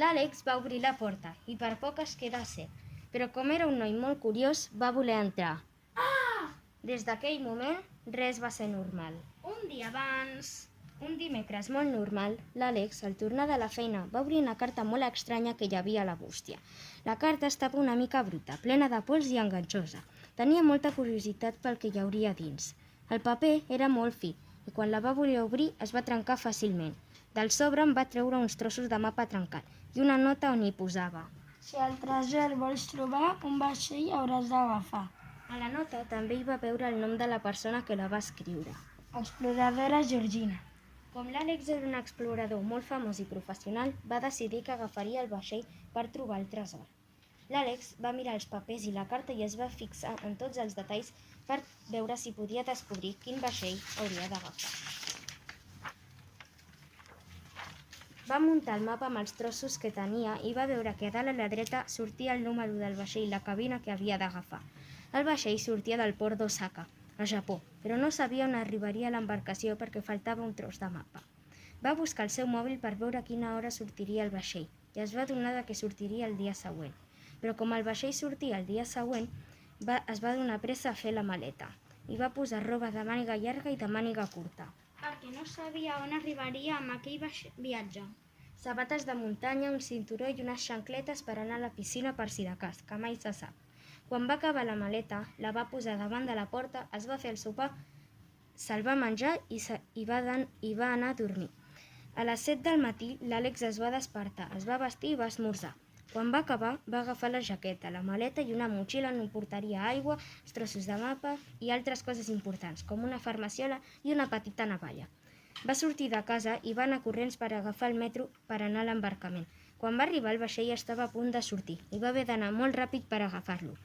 L'Àlex va obrir la porta i per poc es quedà cec, però com era un noi molt curiós, va voler entrar. Des d'aquell moment, res va ser normal. Un dia abans... Un dimecres molt normal, l'Àlex, al tornar de la feina, va obrir una carta molt estranya que hi havia a la bústia. La carta estava una mica bruta, plena de pols i enganxosa. Tenia molta curiositat pel que hi hauria dins. El paper era molt fi, i quan la va voler obrir es va trencar fàcilment. Del sobre em va treure uns trossos de mapa trencat i una nota on hi posava: Si el tresor vols trobar, un vaixell hauràs d'agafar. A la nota també hi va veure el nom de la persona que la va escriure. Exploradora Georgina. Com l'Àlex era un explorador molt famós i professional, va decidir que agafaria el vaixell per trobar el tresor. L'Àlex va mirar els papers i la carta i es va fixar en tots els detalls per veure si podia descobrir quin vaixell hauria d'agafar. Va muntar el mapa amb els trossos que tenia i va veure que a dalt a la dreta sortia el número del vaixell i la cabina que havia d'agafar. El vaixell sortia del port d'Osaka, a Japó, però no sabia on arribaria l'embarcació perquè faltava un tros de mapa. Va buscar el seu mòbil per veure a quina hora sortiria el vaixell i es va adonar que sortiria el dia següent. Però com el vaixell sortia el dia següent, es va donar pressa a fer la maleta i va posar roba de màniga llarga i de màniga curta. Perquè no sabia on arribaria amb aquell viatge. Sabates de muntanya, un cinturó i unes xancletes per anar a la piscina per si de cas, que mai se sap. Quan va acabar la maleta, la va posar davant de la porta, es va fer el sopar, se'l va menjar i va anar a dormir. A les 7 del matí, l'Àlex es va despertar, es va vestir i va esmorzar. Quan va acabar, va agafar la jaqueta, la maleta i una motxilla on portaria aigua, els trossos de mapa i altres coses importants, com una farmaciola i una petita navalla. Va sortir de casa i va anar corrents per agafar el metro per anar a l'embarcament. Quan va arribar, el vaixell estava a punt de sortir i va haver d'anar molt ràpid per agafar-lo.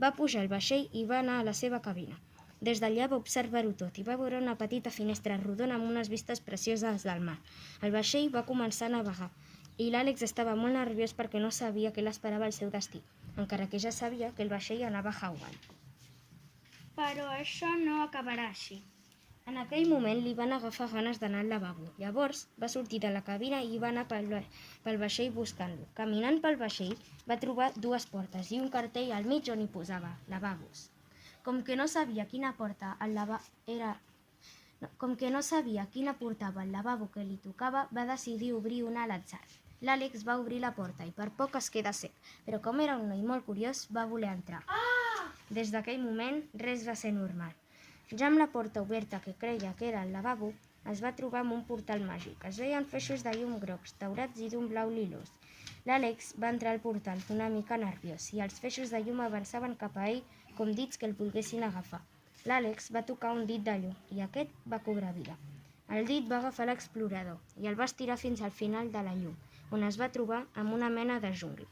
Va pujar al vaixell i va anar a la seva cabina. Des d'allà va observar-ho tot i va veure una petita finestra rodona amb unes vistes precioses del mar. El vaixell va començar a navegar i l'Àlex estava molt nerviós perquè no sabia què l'esperava el seu destí, encara que ja sabia que el vaixell anava a Hawaii. Però això no acabarà així. En aquell moment li van agafar ganes d'anar al lavabo. Llavors va sortir de la cabina i va anar pel vaixell buscant-lo. Caminant pel vaixell va trobar dues portes i un cartell al mig on hi posava lavabos. Com que no sabia quina portava el lavabo que li tocava, va decidir obrir una a l'atzar. L'Àlex va obrir la porta i per poc es queda sec, però com era un noi molt curiós, va voler entrar. Des d'aquell moment, res va ser normal. Ja amb la porta oberta que creia que era el lavabo, es va trobar amb un portal màgic. Es veien feixos de llum grocs, daurats i d'un blau lilós. L'Àlex va entrar al portal una mica nerviós i els feixos de llum avançaven cap a ell com dits que el volguessin agafar. L'Àlex va tocar un dit de llum i aquest va cobrar vida. El dit va agafar l'explorador i el va estirar fins al final de la llum, on es va trobar amb una mena de jungla.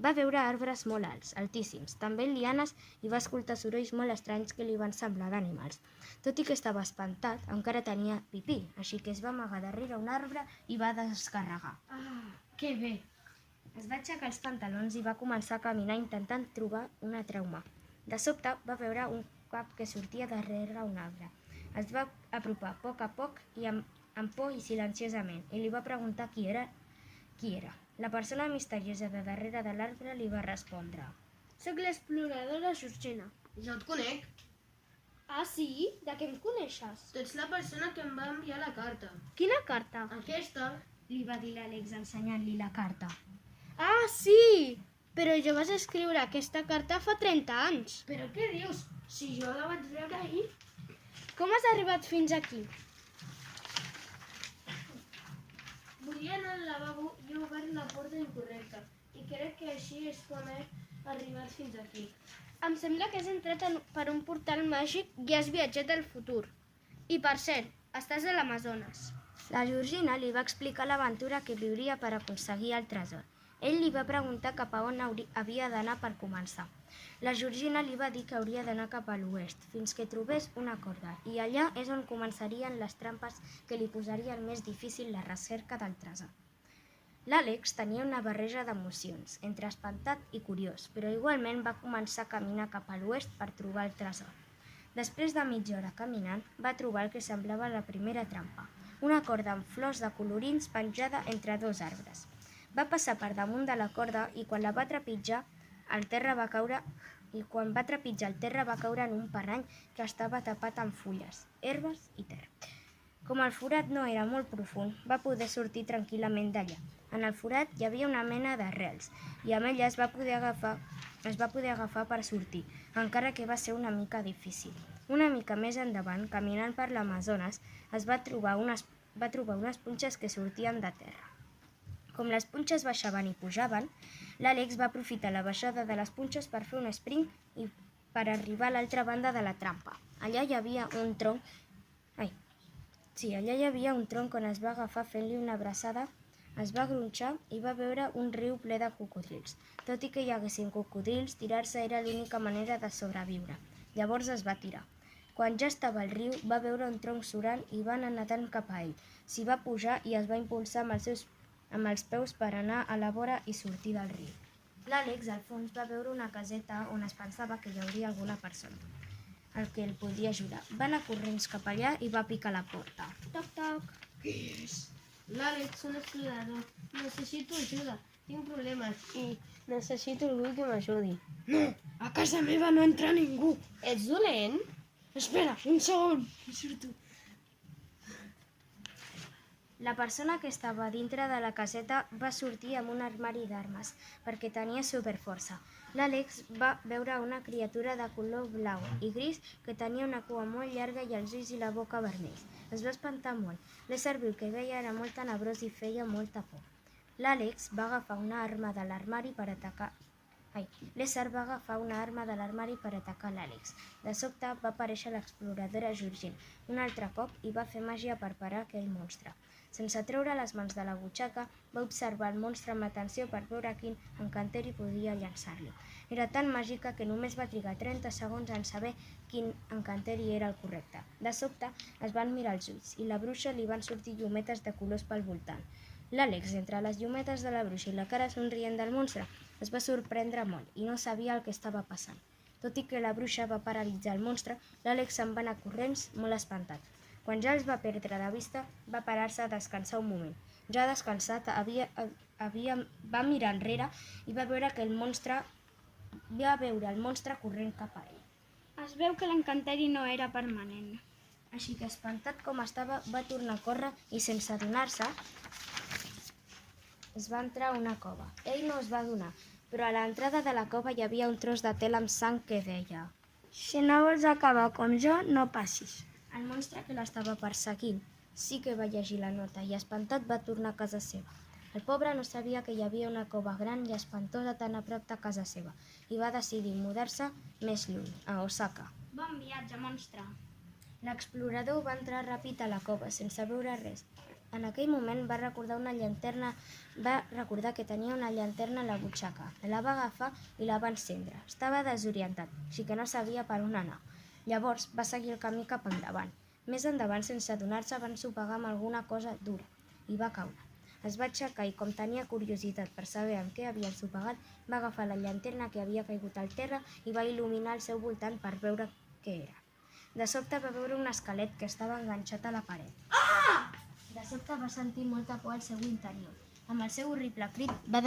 Va veure arbres molt alts, altíssims, també lianes i va escoltar sorolls molt estranys que li van semblar d'animals. Tot i que estava espantat, encara tenia pipí, així que es va amagar darrere un arbre i va descarregar. Que bé! Es va aixecar els pantalons i va començar a caminar intentant trobar una trauma. De sobte va veure un cap que sortia darrere un arbre. Es va apropar a poc i amb por i silenciosament i li va preguntar qui era. La persona misteriosa de darrere de l'arbre li va respondre: Soc l'exploradora Georgina. Jo et conec. Ah, sí? De què em coneixes? Tu ets la persona que em va enviar la carta. Quina carta? Aquesta. li va dir l'Àlex ensenyant-li la carta. Ah, sí! Però jo vaig escriure aquesta carta fa 30 anys. Però què dius? Si jo la vaig veure ahir. Com has arribat fins aquí? Volia anar al lavabo i he obert la porta incorrecta. I crec que així és com he arribat fins aquí. Em sembla que has entrat per un portal màgic i has viatjat al futur. I per cert, estàs a l'Amazones. La Georgina li va explicar l'aventura que viuria per aconseguir el tresor. Ell li va preguntar cap a on havia d'anar per començar. La Georgina li va dir que hauria d'anar cap a l'oest, fins que trobés una corda, i allà és on començarien les trampes que li posarien més difícil la recerca del tresor. L'Àlex tenia una barreja d'emocions, entre espantat i curiós, però igualment va començar a caminar cap a l'oest per trobar el tresor. Després de mitja hora caminant, va trobar el que semblava la primera trampa, una corda amb flors de colorins penjada entre dos arbres. Va passar per damunt de la corda i quan va trepitjar el terra va caure en un parany que estava tapat amb fulles, herbes i terra. Com el forat no era molt profund, va poder sortir tranquil·lament d'allà. En el forat hi havia una mena d'arrels i amb ella es va poder agafar per sortir, encara que va ser una mica difícil. Una mica més endavant, caminant per l'Amazones, va trobar unes punxes que sortien de terra. Com les punxes baixaven i pujaven, l'Àlex va aprofitar la baixada de les punxes per fer un sprint i per arribar a l'altra banda de la trampa. Allà hi havia un tronc on es va agafar fent-li una abraçada, es va gronxar i va veure un riu ple de cocodrils. Tot i que hi haguessin cocodrils, tirar-se era l'única manera de sobreviure. Llavors es va tirar. Quan ja estava al riu, va veure un tronc surant i va anar nedant cap a ell. S'hi va pujar i es va impulsar amb els peus per anar a la vora i sortir del riu. L'Àlex, al fons, va veure una caseta on es pensava que hi hauria alguna persona, el que el podia ajudar. Va anar corrents cap allà i va picar la porta. Toc, toc. Qui és? L'Àlex, un explorador. Necessito ajuda. Tinc problemes i necessito algú que m'ajudi. No, a casa meva no entra ningú. Ets dolent? Espera, un segon. Surto. La persona que estava dintre de la caseta va sortir amb un armari d'armes, perquè tenia superforça. L'Àlex va veure una criatura de color blau i gris que tenia una cua molt llarga i els ulls i la boca vermells. Es va espantar molt. L'ésser viu que veia era molt tenebrós i feia molta por. L'Àlex va agafar una arma de l'armari per atacar l'Àlex. De sobte va aparèixer l'exploradora Georgina un altre cop i va fer màgia per parar aquell monstre. Sense treure les mans de la butxaca, va observar el monstre amb atenció per veure quin encanteri podia llançar-li. Era tan màgica que només va trigar 30 segons en saber quin encanteri era el correcte. De sobte, es van mirar els ulls i la bruixa li van sortir llumetes de colors pel voltant. L'Àlex, entre les llumetes de la bruixa i la cara somrient del monstre, es va sorprendre molt i no sabia el que estava passant. Tot i que la bruixa va paralitzar el monstre, l'Àlex se'n va anar corrents molt espantat. Quan ja els va perdre de vista, va parar-se a descansar un moment. Ja descansat, va mirar enrere i va veure el monstre corrent cap a ell. Es veu que l'encanteri no era permanent. Així que, espantat com estava, va tornar a córrer i, sense adonar-se, es va entrar a una cova. Ell no es va adonar, però a l'entrada de la cova hi havia un tros de tela amb sang que deia: Si no vols acabar com jo, no passis. El monstre que l'estava perseguint sí que va llegir la nota i, espantat, va tornar a casa seva. El pobre no sabia que hi havia una cova gran i espantosa tan a prop de casa seva i va decidir mudar-se més lluny, a Osaka. Bon viatge, monstre. L'explorador va entrar ràpid a la cova sense veure res. En aquell moment va recordar que tenia una llanterna a la butxaca. La va agafar i la va encendre. Estava desorientat, així que no sabia per on anar. Llavors va seguir el camí cap endavant. Més endavant, sense adonar-se, va ensopegar amb alguna cosa dura i va caure. Es va aixecar i, com tenia curiositat per saber amb què havia ensopegat, va agafar la llanterna que havia caigut al terra i va il·luminar al seu voltant per veure què era. De sobte va veure un esquelet que estava enganxat a la paret. De sobte va sentir molta por al seu interior. Amb el seu horrible crit va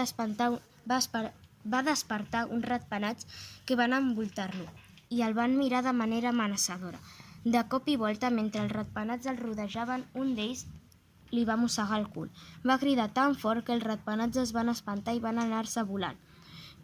despertar uns ratpenats que van envoltar-lo i el van mirar de manera amenaçadora. De cop i volta, mentre els ratpenats el rodejaven, un d'ells li va mossegar el cul. Va cridar tan fort que els ratpenats es van espantar i van anar-se volant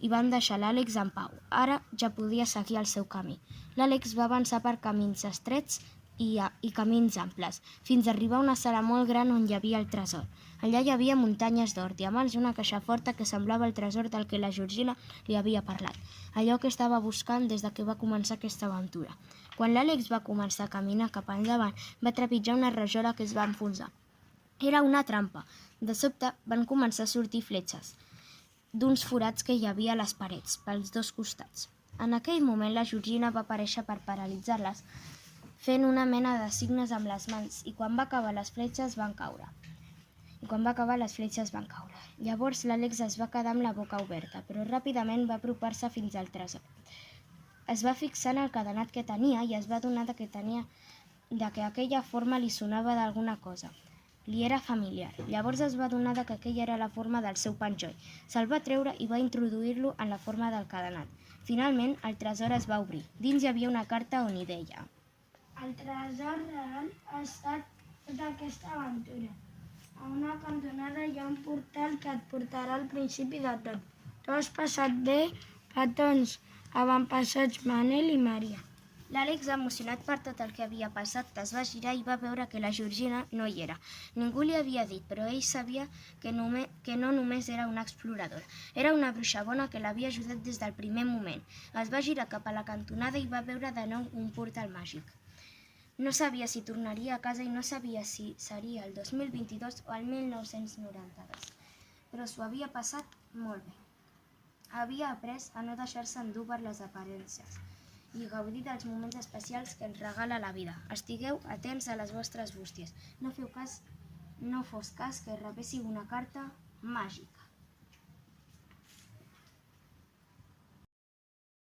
i van deixar l'Àlex en pau. Ara ja podia seguir el seu camí. L'Àlex va avançar per camins estrets i camins amples, fins a arribar a una sala molt gran on hi havia el tresor. Allà hi havia muntanyes d'or, diamants i una caixa forta que semblava el tresor del que la Georgina li havia parlat, allò que estava buscant des que va començar aquesta aventura. Quan l'Àlex va començar a caminar cap endavant, va trepitjar una rajola que es va enfonsar. Era una trampa. De sobte van començar a sortir fletxes d'uns forats que hi havia a les parets, pels dos costats. En aquell moment la Georgina va aparèixer per paralitzar-les, fent una mena de signes amb les mans, i quan va acabar les fletxes van caure. Llavors l'Àlex es va quedar amb la boca oberta, però ràpidament va apropar-se fins al tresor. Es va fixar en el cadenat que tenia i es va adonar que aquella forma li sonava d'alguna cosa. li era familiar. Llavors es va adonar que aquella era la forma del seu penjoll. Se'l va treure i va introduir-lo en la forma del cadenat. Finalment, el tresor es va obrir. Dins hi havia una carta on hi deia: El tresor real ha estat tota aquesta aventura. A una cantonada hi ha un portal que et portarà al principi de tot. T'ho has passat bé, petons, avantpassats Manel i Maria. L'Àlex, emocionat per tot el que havia passat, es va girar i va veure que la Georgina no hi era. Ningú li havia dit, però ell sabia que no només era un explorador. Era una bruixa bona que l'havia ajudat des del primer moment. Es va girar cap a la cantonada i va veure de nou un portal màgic. No sabia si tornaria a casa i no sabia si seria el 2022 o el 1992, però s'ho havia passat molt bé. Havia après a no deixar-se endur per les aparences i gaudir dels moments especials que ens regala la vida. Estigueu atents a les vostres bústies. No fos cas que rebéssiu una carta màgica.